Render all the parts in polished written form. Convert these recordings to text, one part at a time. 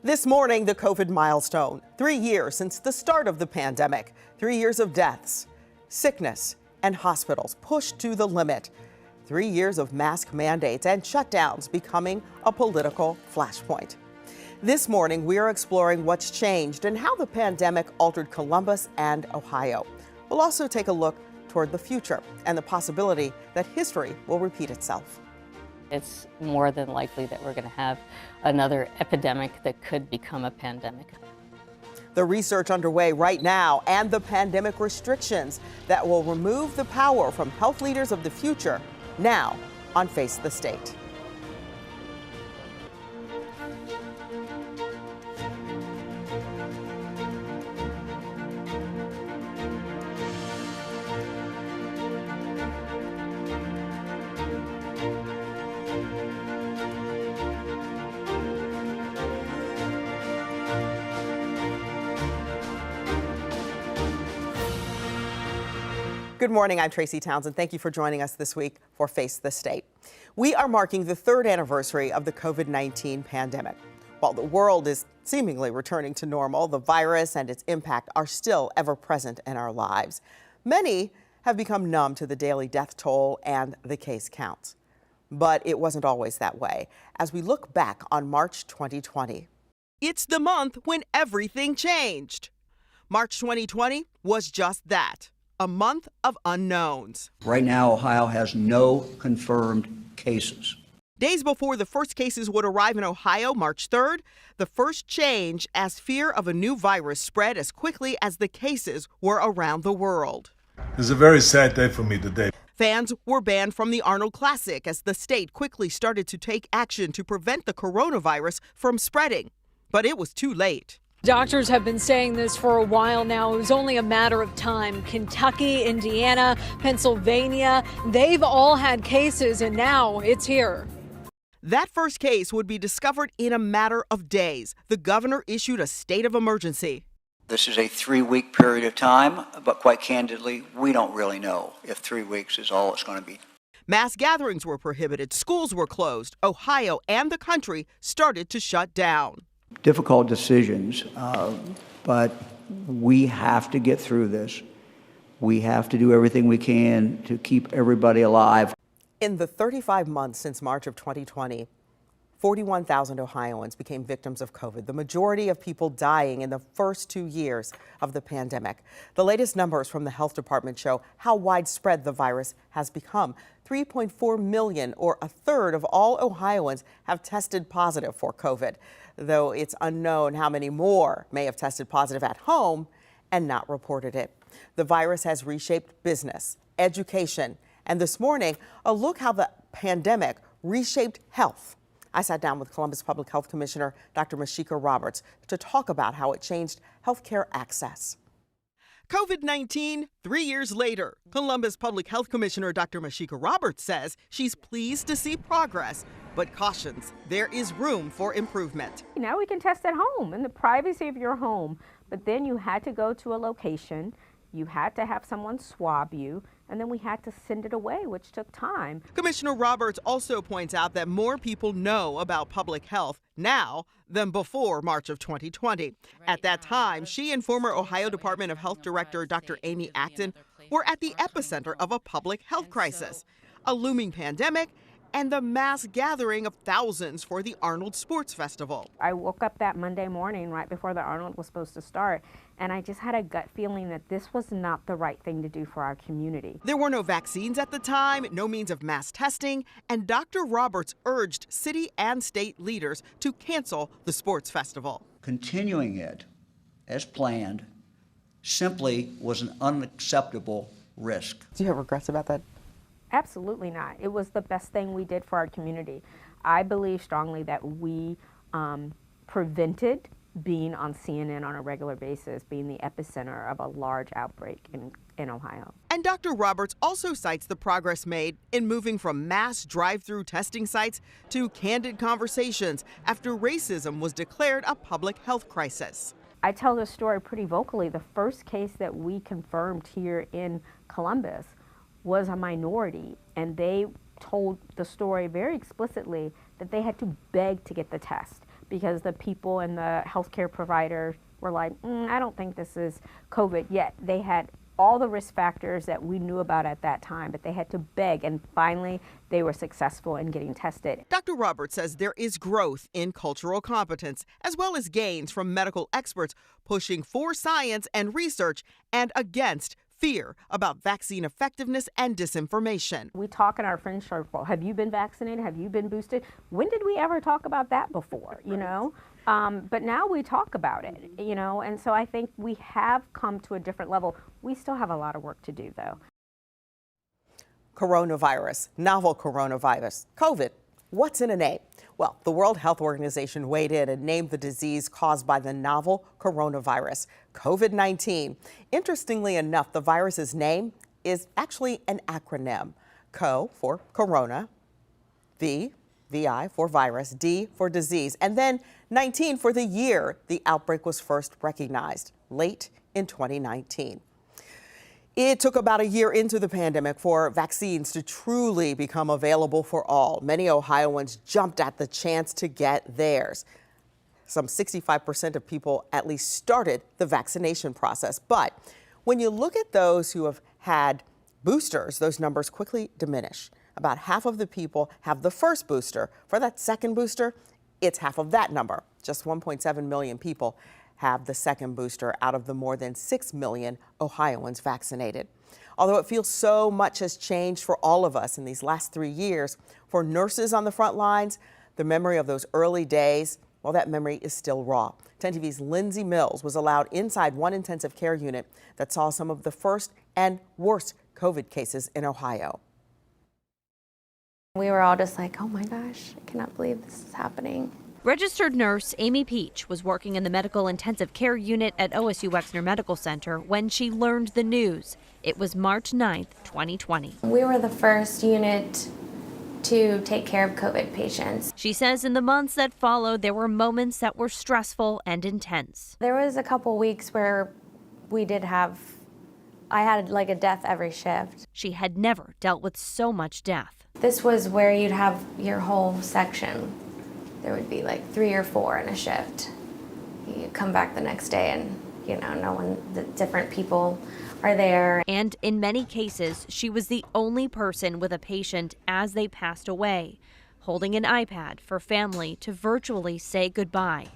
This morning, the COVID milestone. 3 years since the start of the pandemic. 3 years of deaths, sickness, and hospitals pushed to the limit. 3 years of mask mandates and shutdowns becoming a political flashpoint. This morning, we are exploring what's changed and how the pandemic altered Columbus and Ohio. We'll also take a look toward the future and the possibility that history will repeat itself. It's more than likely that we're going to have another epidemic that could become a pandemic. The research underway right now and the pandemic restrictions that will remove the power from health leaders of the future now on Face the State. Good morning, I'm Tracy Townsend. Thank you for joining us this week for Face the State. We are marking the 3rd anniversary of the COVID-19 pandemic. While the world is seemingly returning to normal, the virus and its impact are still ever present in our lives. Many have become numb to the daily death toll and the case counts. But it wasn't always that way. As we look back on March 2020. It's the month when everything changed. March 2020 was just that. A month of unknowns. Right now, Ohio has no confirmed cases. Days before the first cases would arrive in Ohio, March 3rd, the first change as fear of a new virus spread as quickly as the cases were around the world. It's a very sad day for me today. Fans were banned from the Arnold Classic as the state quickly started to take action to prevent the coronavirus from spreading. But it was too late. Doctors have been saying this for a while now. It was only a matter of time. Kentucky, Indiana, Pennsylvania, they've all had cases, and now it's here. That first case would be discovered in a matter of days. The governor issued a state of emergency. This is a 3-week period of time, but quite candidly, we don't really know if 3 weeks is all it's going to be. Mass gatherings were prohibited. Schools were closed. Ohio and the country started to shut down. Difficult decisions, but we have to get through this. We have to do everything we can to keep everybody alive. In the 35 months since March of 2020, 41,000 Ohioans became victims of COVID, the majority of people dying in the first 2 years of the pandemic. The latest numbers from the health department show how widespread the virus has become. 3.4 million, or a third of all Ohioans, have tested positive for COVID, though it's unknown how many more may have tested positive at home and not reported it. The virus has reshaped business, education, and this morning, a look how the pandemic reshaped health. I sat down with Columbus Public Health Commissioner Dr. Mashika Roberts to talk about how it changed healthcare access. COVID-19, 3 years later, Columbus Public Health Commissioner Dr. Mashika Roberts says she's pleased to see progress, but cautions there is room for improvement. Now we can test at home in the privacy of your home, but then you had to go to a location, you had to have someone swab you, and then we had to send it away, which took time. Commissioner Roberts also points out that more people know about public health now than before March of 2020. At that time, she and former Ohio Department of Health Director Dr. Amy Acton were at the epicenter of a public health crisis, a looming pandemic, and the mass gathering of thousands for the Arnold Sports Festival. I woke up that Monday morning right before the Arnold was supposed to start, and I just had a gut feeling that this was not the right thing to do for our community. There were no vaccines at the time, no means of mass testing, and Dr. Roberts urged city and state leaders to cancel the sports festival. Continuing it as planned simply was an unacceptable risk. Do you have regrets about that? Absolutely not. It was the best thing we did for our community. I believe strongly that we prevented being on CNN on a regular basis, being the epicenter of a large outbreak in Ohio. And Dr. Roberts also cites the progress made in moving from mass drive-through testing sites to candid conversations after racism was declared a public health crisis. I tell this story pretty vocally. The first case that we confirmed here in Columbus was a minority, and they told the story very explicitly that they had to beg to get the test because the people and the healthcare providers were like, I don't think this is COVID yet. They had all the risk factors that we knew about at that time, but they had to beg, and finally they were successful in getting tested. Dr. Roberts says there is growth in cultural competence, as well as gains from medical experts pushing for science and research and against fear about vaccine effectiveness and disinformation. We talk in our friend circle, have you been vaccinated? Have you been boosted? When did we ever talk about that before, you know? But now we talk about it, you know, and so I think we have come to a different level. We still have a lot of work to do, though. Coronavirus, novel coronavirus, COVID. What's in a name? Well, the World Health Organization weighed in and named the disease caused by the novel coronavirus, COVID-19. Interestingly enough, the virus's name is actually an acronym. CO for corona, VI for virus, D for disease, and then 19 for the year the outbreak was first recognized, late in 2019. It took about a year into the pandemic for vaccines to truly become available for all. Many Ohioans jumped at the chance to get theirs. Some 65% of people at least started the vaccination process. But when you look at those who have had boosters, those numbers quickly diminish. About half of the people have the first booster. For that second booster, it's half of that number. Just 1.7 million people have the second booster out of the more than 6 million Ohioans vaccinated. Although it feels so much has changed for all of us in these last 3 years, for nurses on the front lines, the memory of those early days, well, that memory is still raw. 10 TV's Lindsay Mills was allowed inside one intensive care unit that saw some of the first and worst COVID cases in Ohio. We were all just like, oh my gosh, I cannot believe this is happening. Registered nurse Amy Peach was working in the medical intensive care unit at OSU Wexner Medical Center when she learned the news. It was March 9th, 2020. We were the first unit to take care of COVID patients. She says in the months that followed, there were moments that were stressful and intense. There was a couple weeks where I had like a death every shift. She had never dealt with so much death. This was where you'd have your whole section. There would be like 3 or 4 in a shift. You come back the next day and, you know, the different people are there. And in many cases, she was the only person with a patient as they passed away, holding an iPad for family to virtually say goodbye.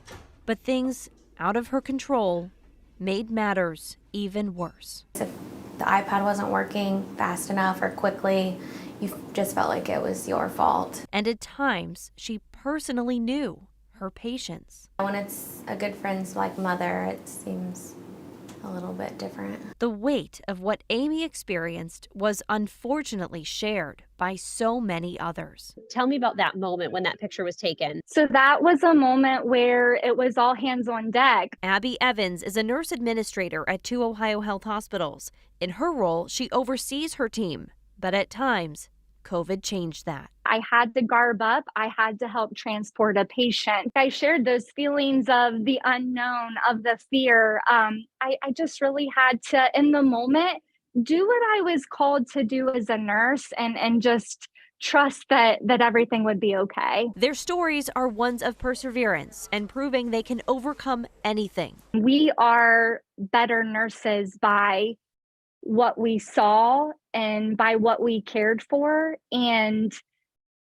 But things out of her control made matters even worse. If the iPad wasn't working fast enough or quickly, you just felt like it was your fault. And at times, she personally knew her patients. When it's a good friend's like mother, it seems a little bit different. The weight of what Amy experienced was unfortunately shared by so many others. Tell me about that moment when that picture was taken. So that was a moment where it was all hands on deck. Abby Evans is a nurse administrator at 2 Ohio Health Hospitals. In her role, she oversees her team, but at times, COVID changed that. I had to garb up. I had to help transport a patient. I shared those feelings of the unknown, of the fear. I just really had to, in the moment, do what I was called to do as a nurse and just trust that everything would be okay. Their stories are ones of perseverance and proving they can overcome anything. We are better nurses by what we saw and by what we cared for, and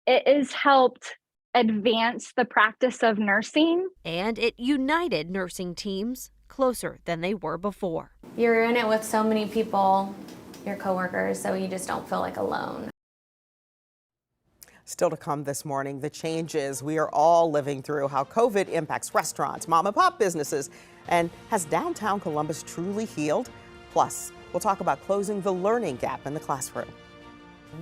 it has helped advance the practice of nursing. And it united nursing teams closer than they were before. You're in it with so many people, your coworkers, so you just don't feel like alone. Still to come this morning, the changes we are all living through, how COVID impacts restaurants, mom and pop businesses, and has downtown Columbus truly healed? Plus, we'll talk about closing the learning gap in the classroom.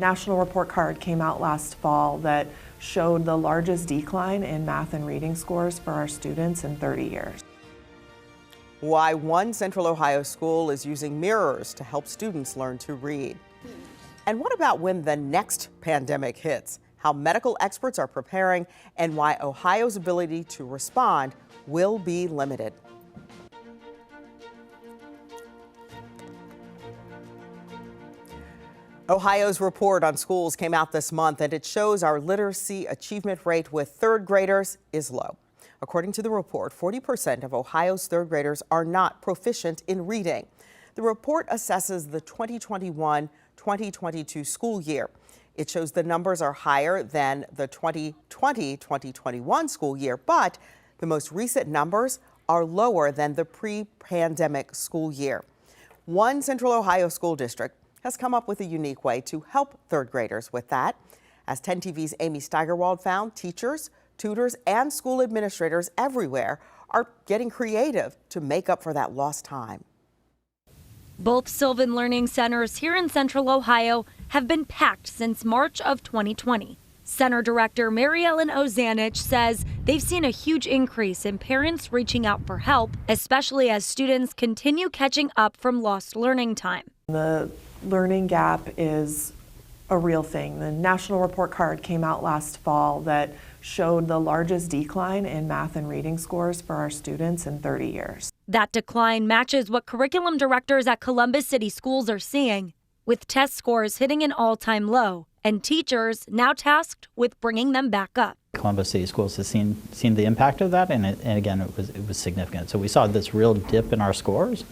National report card came out last fall that showed the largest decline in math and reading scores for our students in 30 years. Why one Central Ohio school is using mirrors to help students learn to read. And what about when the next pandemic hits? How medical experts are preparing and why Ohio's ability to respond will be limited. Ohio's report on schools came out this month, and it shows our literacy achievement rate with third graders is low. According to the report, 40% of Ohio's third graders are not proficient in reading. The report assesses the 2021-2022 school year. It shows the numbers are higher than the 2020-2021 school year, but the most recent numbers are lower than the pre-pandemic school year. One Central Ohio school district has come up with a unique way to help third graders with that. As 10 TV's Amy Steigerwald found, teachers, tutors, and school administrators everywhere are getting creative to make up for that lost time. Both Sylvan Learning Centers here in Central Ohio have been packed since March of 2020. Center Director Mary Ellen Ozanich says they've seen a huge increase in parents reaching out for help, especially as students continue catching up from lost learning time. The learning gap is a real thing. The national report card came out last fall that showed the largest decline in math and reading scores for our students in 30 years. That decline matches what curriculum directors at Columbus City Schools are seeing, with test scores hitting an all-time low and teachers now tasked with bringing them back up. Columbus City Schools has seen the impact of that, and again, it was significant. So we saw this real dip in our scores,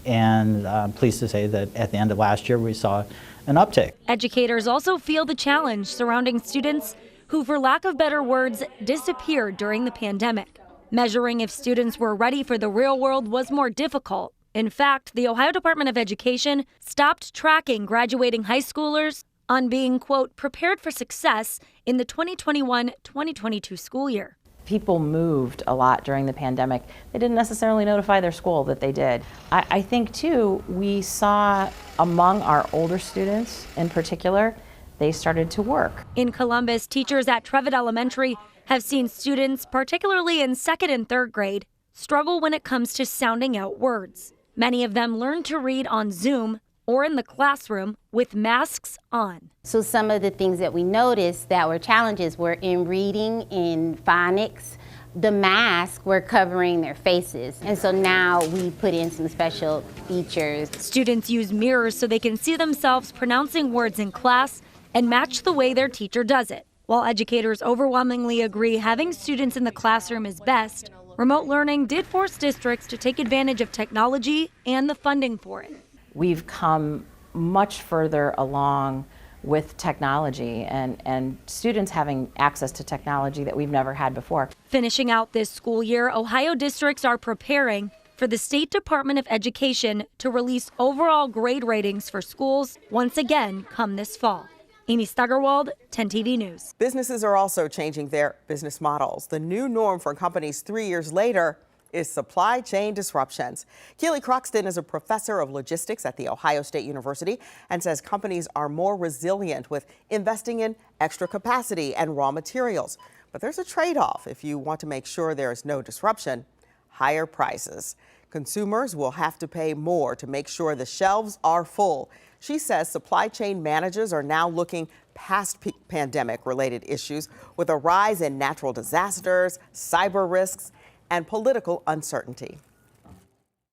and I'm pleased to say that at the end of last year, we saw an uptick. Educators also feel the challenge surrounding students who, for lack of better words, disappeared during the pandemic. Measuring if students were ready for the real world was more difficult. In fact, the Ohio Department of Education stopped tracking graduating high schoolers on being, quote, prepared for success in the 2021-2022 school year. People moved a lot during the pandemic. They didn't necessarily notify their school that they did. I think, too, we saw among our older students in particular, they started to work. In Columbus, teachers at Trevitt Elementary have seen students, particularly in second and third grade, struggle when it comes to sounding out words. Many of them learn to read on Zoom or in the classroom with masks on. So some of the things that we noticed that were challenges were in reading, in phonics. The masks were covering their faces. And so now we put in some special features. Students use mirrors so they can see themselves pronouncing words in class and match the way their teacher does it. While educators overwhelmingly agree having students in the classroom is best, remote learning did force districts to take advantage of technology and the funding for it. We've come much further along with technology and students having access to technology that we've never had before. Finishing out this school year, Ohio districts are preparing for the State Department of Education to release overall grade ratings for schools once again come this fall. Amy Steigerwald, 10 TV News. Businesses are also changing their business models. The new norm for companies 3 years later is supply chain disruptions. Keely Croxton is a professor of logistics at The Ohio State University and says companies are more resilient with investing in extra capacity and raw materials. But there's a trade-off if you want to make sure there is no disruption: higher prices. Consumers will have to pay more to make sure the shelves are full. She says supply chain managers are now looking past pandemic-related issues with a rise in natural disasters, cyber risks, and political uncertainty.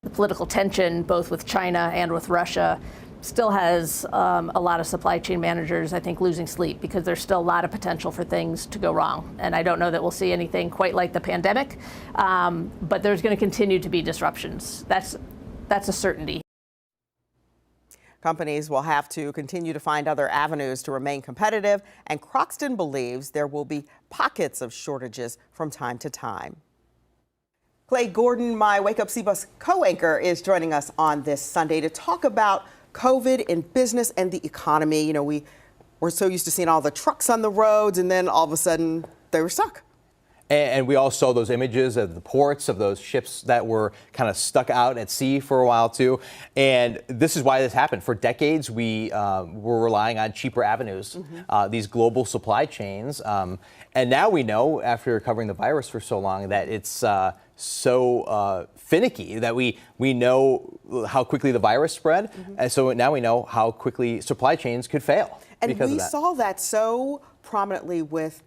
The political tension, both with China and with Russia, still has a lot of supply chain managers, I think, losing sleep because there's still a lot of potential for things to go wrong. And I don't know that we'll see anything quite like the pandemic, but there's going to continue to be disruptions. That's a certainty. Companies will have to continue to find other avenues to remain competitive, and Croxton believes there will be pockets of shortages from time to time. Clay Gordon, my Wake Up CBUS co-anchor, is joining us on this Sunday to talk about COVID in business and the economy. You know, we're so used to seeing all the trucks on the roads, and then all of a sudden they were stuck. And we all saw those images of the ports, of those ships that were kind of stuck out at sea for a while too. And this is why this happened. For decades, we were relying on cheaper avenues, these global supply chains. And now we know, after covering the virus for so long, that it's so finicky that we know how quickly the virus spread. And so now we know how quickly supply chains could fail. And we saw that so prominently with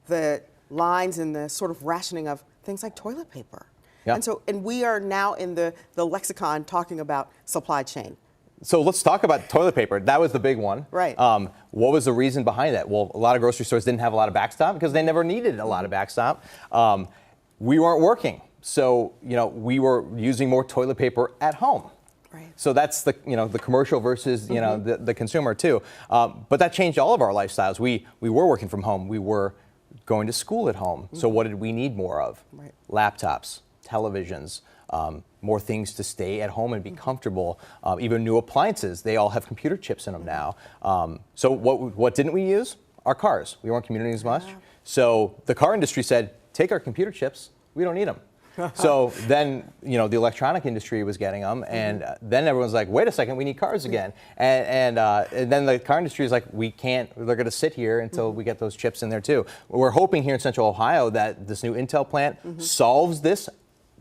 the lines and the sort of rationing of things like toilet paper. Yeah. And we are now in the lexicon talking about supply chain. So let's talk about toilet paper. That was the big one. Right. What was the reason behind that? Well, a lot of grocery stores didn't have a lot of backstop because they never needed a lot of backstop. we weren't working. So, we were using more toilet paper at home. Right. So that's the commercial versus the consumer too. But that changed all of our lifestyles. We were working from home. We were going to school at home. So what did we need more of? Right. Laptops, televisions, more things to stay at home and be comfortable. Even new appliances, they all have computer chips in them now. So what didn't we use? Our cars. We weren't commuting as much. So the car industry said, take our computer chips. We don't need them. So then, the electronic industry was getting them, and then everyone's like, wait a second, we need cars again. And then the car industry is like, we can't, they're going to sit here until we get those chips in there too. We're hoping here in Central Ohio that this new Intel plant solves this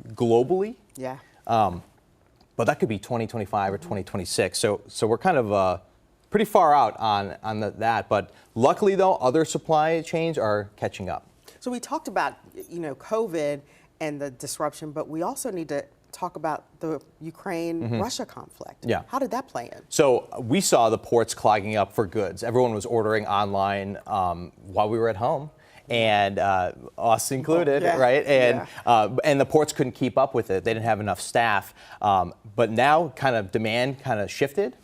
globally. Yeah. But that could be 2025 or 2026. So we're kind of pretty far out on that. But luckily, though, other supply chains are catching up. So we talked about, COVID and the disruption, but we also need to talk about the Ukraine-Russia conflict. Yeah. How did that play in? So we saw the ports clogging up for goods. Everyone was ordering online while we were at home. And us included, right? And the ports couldn't keep up with it. They didn't have enough staff. But now kind of demand kind of shifted.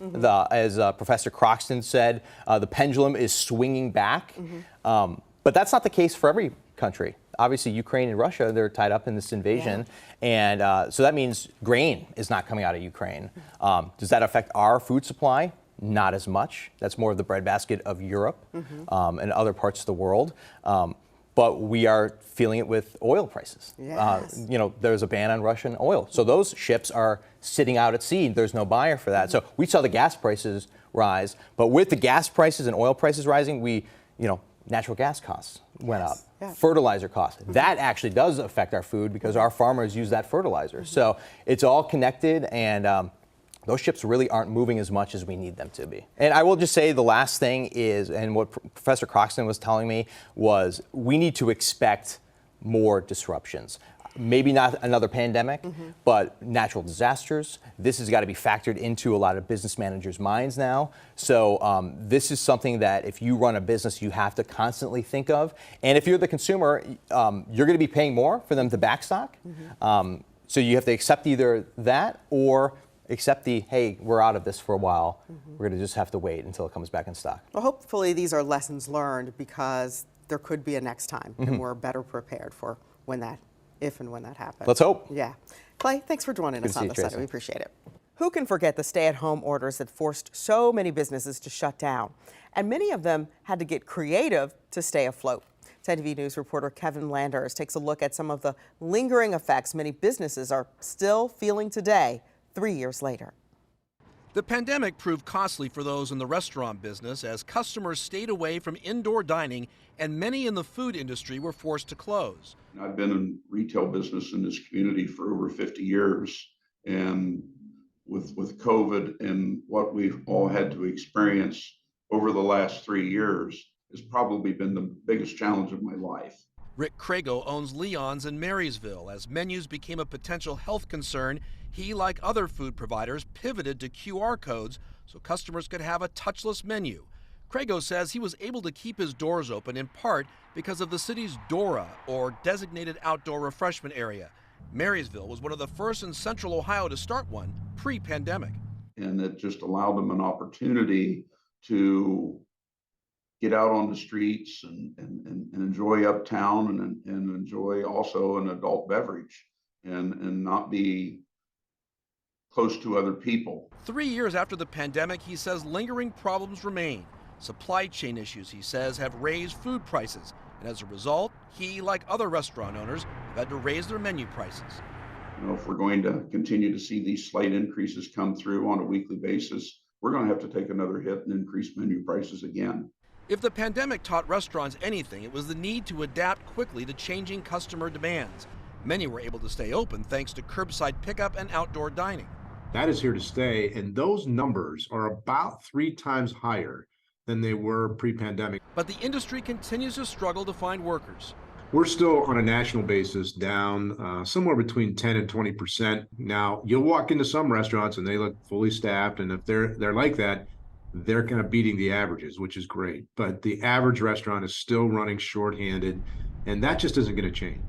As Professor Croxton said, the pendulum is swinging back. But that's not the case for every country. Obviously, Ukraine and Russia, they're tied up in this invasion. And so that means grain is not coming out of Ukraine. Does that affect our food supply? Not as much. That's more of the breadbasket of Europe and other parts of the world. But we are feeling it with oil prices. Yes. There's a ban on Russian oil. So those ships are sitting out at sea. There's no buyer for that. So we saw the gas prices rise. But with the gas prices and oil prices rising, natural gas costs went up. Fertilizer costs. That actually does affect our food because our farmers use that fertilizer. So it's all connected, and those ships really aren't moving as much as we need them to be. And I will just say the last thing is, and what Professor Croxton was telling me was, we need to expect more disruptions. Maybe not another pandemic, but natural disasters. This has got to be factored into a lot of business managers' minds now. So this is something that if you run a business, you have to constantly think of. And if you're the consumer, you're going to be paying more for them to backstock. So you have to accept either that or accept hey, we're out of this for a while. We're going to just have to wait until it comes back in stock. Well, hopefully these are lessons learned, because there could be a next time, and we're better prepared for if and when that happens. Let's hope. Yeah. Clay, thanks for joining us on the side. We appreciate it. Who can forget the stay-at-home orders that forced so many businesses to shut down? And many of them had to get creative to stay afloat. 10 TV News reporter Kevin Landers takes a look at some of the lingering effects many businesses are still feeling today, 3 years later. The pandemic proved costly for those in the restaurant business as customers stayed away from indoor dining and many in the food industry were forced to close. I've been in retail business in this community for over 50 years, and with COVID and what we've all had to experience over the last 3 years has probably been the biggest challenge of my life. Rick Crago owns Leon's in Marysville. As menus became a potential health concern, he, like other food providers, pivoted to QR codes so customers could have a touchless menu. Crago says he was able to keep his doors open in part because of the city's DORA, or Designated Outdoor Refreshment Area. Marysville was one of the first in Central Ohio to start one pre-pandemic. And it just allowed them an opportunity to get out on the streets and enjoy uptown and enjoy also an adult beverage and not be close to other people. 3 years after the pandemic, he says lingering problems remain. Supply chain issues, he says, have raised food prices. And as a result, he, like other restaurant owners, have had to raise their menu prices. If we're going to continue to see these slight increases come through on a weekly basis, we're going to have to take another hit and increase menu prices again. If the pandemic taught restaurants anything, it was the need to adapt quickly to changing customer demands. Many were able to stay open thanks to curbside pickup and outdoor dining. That is here to stay, and those numbers are about 3 times higher than they were pre-pandemic. But the industry continues to struggle to find workers. We're still on a national basis down somewhere between 10 and 20%. Now, you'll walk into some restaurants and they look fully staffed, and if they're like that, they're kind of beating the averages, which is great. But the average restaurant is still running shorthanded, and that just isn't going to change.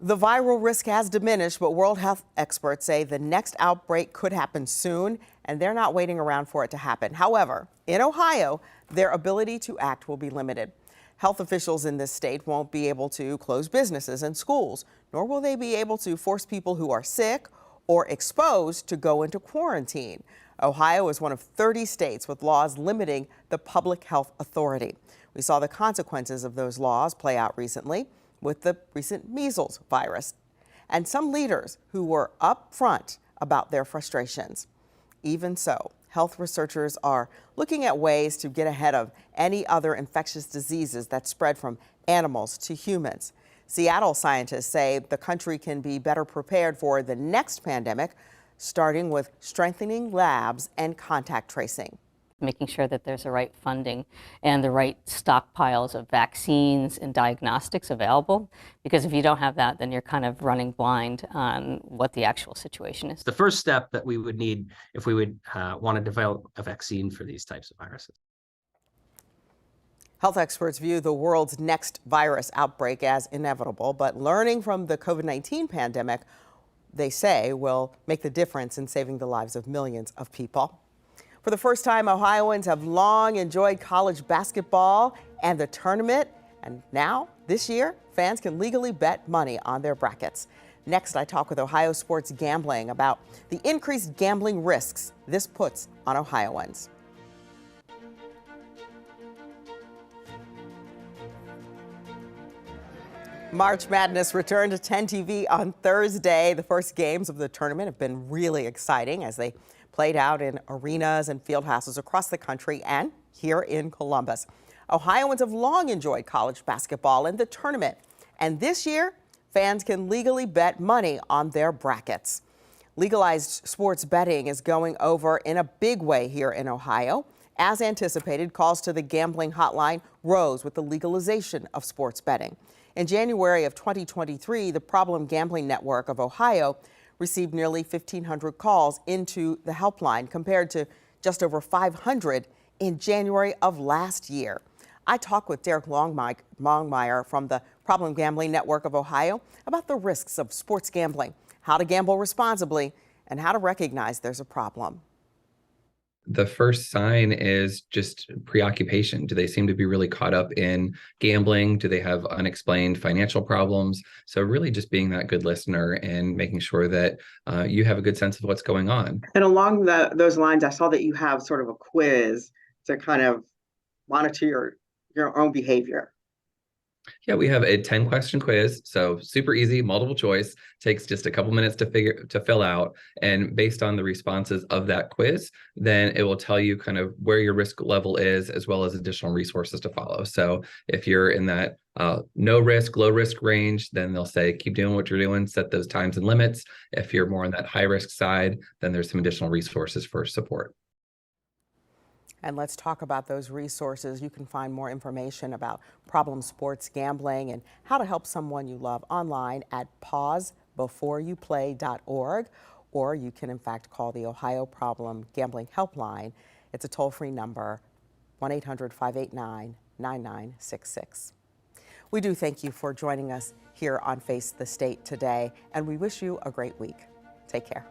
The viral risk has diminished, but World Health experts say the next outbreak could happen soon, and they're not waiting around for it to happen. However, in Ohio, their ability to act will be limited. Health officials in this state won't be able to close businesses and schools, nor will they be able to force people who are sick or exposed to go into quarantine. Ohio is one of 30 states with laws limiting the public health authority. We saw the consequences of those laws play out recently with the recent measles virus, and some leaders who were upfront about their frustrations. Even so, health researchers are looking at ways to get ahead of any other infectious diseases that spread from animals to humans. Seattle scientists say the country can be better prepared for the next pandemic, starting with strengthening labs and contact tracing. Making sure that there's the right funding and the right stockpiles of vaccines and diagnostics available, because if you don't have that, then you're kind of running blind on what the actual situation is. The first step that we would need if we would want to develop a vaccine for these types of viruses. Health experts view the world's next virus outbreak as inevitable, but learning from the COVID-19 pandemic, they say, will make the difference in saving the lives of millions of people. For the first time, Ohioans have long enjoyed college basketball and the tournament. And now, this year, fans can legally bet money on their brackets. Next, I talk with Ohio sports gambling about the increased gambling risks this puts on Ohioans. March Madness returned to 10 TV on Thursday. The first games of the tournament have been really exciting as they played out in arenas and field houses across the country and here in Columbus. Ohioans have long enjoyed college basketball and the tournament. And this year, fans can legally bet money on their brackets. Legalized sports betting is going over in a big way here in Ohio. As anticipated, calls to the gambling hotline rose with the legalization of sports betting. In January of 2023, the Problem Gambling Network of Ohio received nearly 1,500 calls into the helpline compared to just over 500 in January of last year. I talked with Derek Longmire from the Problem Gambling Network of Ohio about the risks of sports gambling, how to gamble responsibly, and how to recognize there's a problem. The first sign is just preoccupation. Do they seem to be really caught up in gambling? Do they have unexplained financial problems? So really just being that good listener and making sure that you have a good sense of what's going on. And along those lines, I saw that you have sort of a quiz to kind of monitor your own behavior. Yeah, we have a 10-question quiz, so super easy, multiple choice, takes just a couple minutes to fill out, and based on the responses of that quiz, then it will tell you kind of where your risk level is, as well as additional resources to follow. So if you're in that no risk, low risk range, then they'll say keep doing what you're doing, set those times and limits. If you're more on that high risk side, then there's some additional resources for support. And let's talk about those resources. You can find more information about problem sports gambling and how to help someone you love online at pausebeforeyouplay.org, or you can in fact call the Ohio Problem Gambling Helpline. It's a toll-free number, 1-800-589-9966. We do thank you for joining us here on Face the State today, and we wish you a great week. Take care.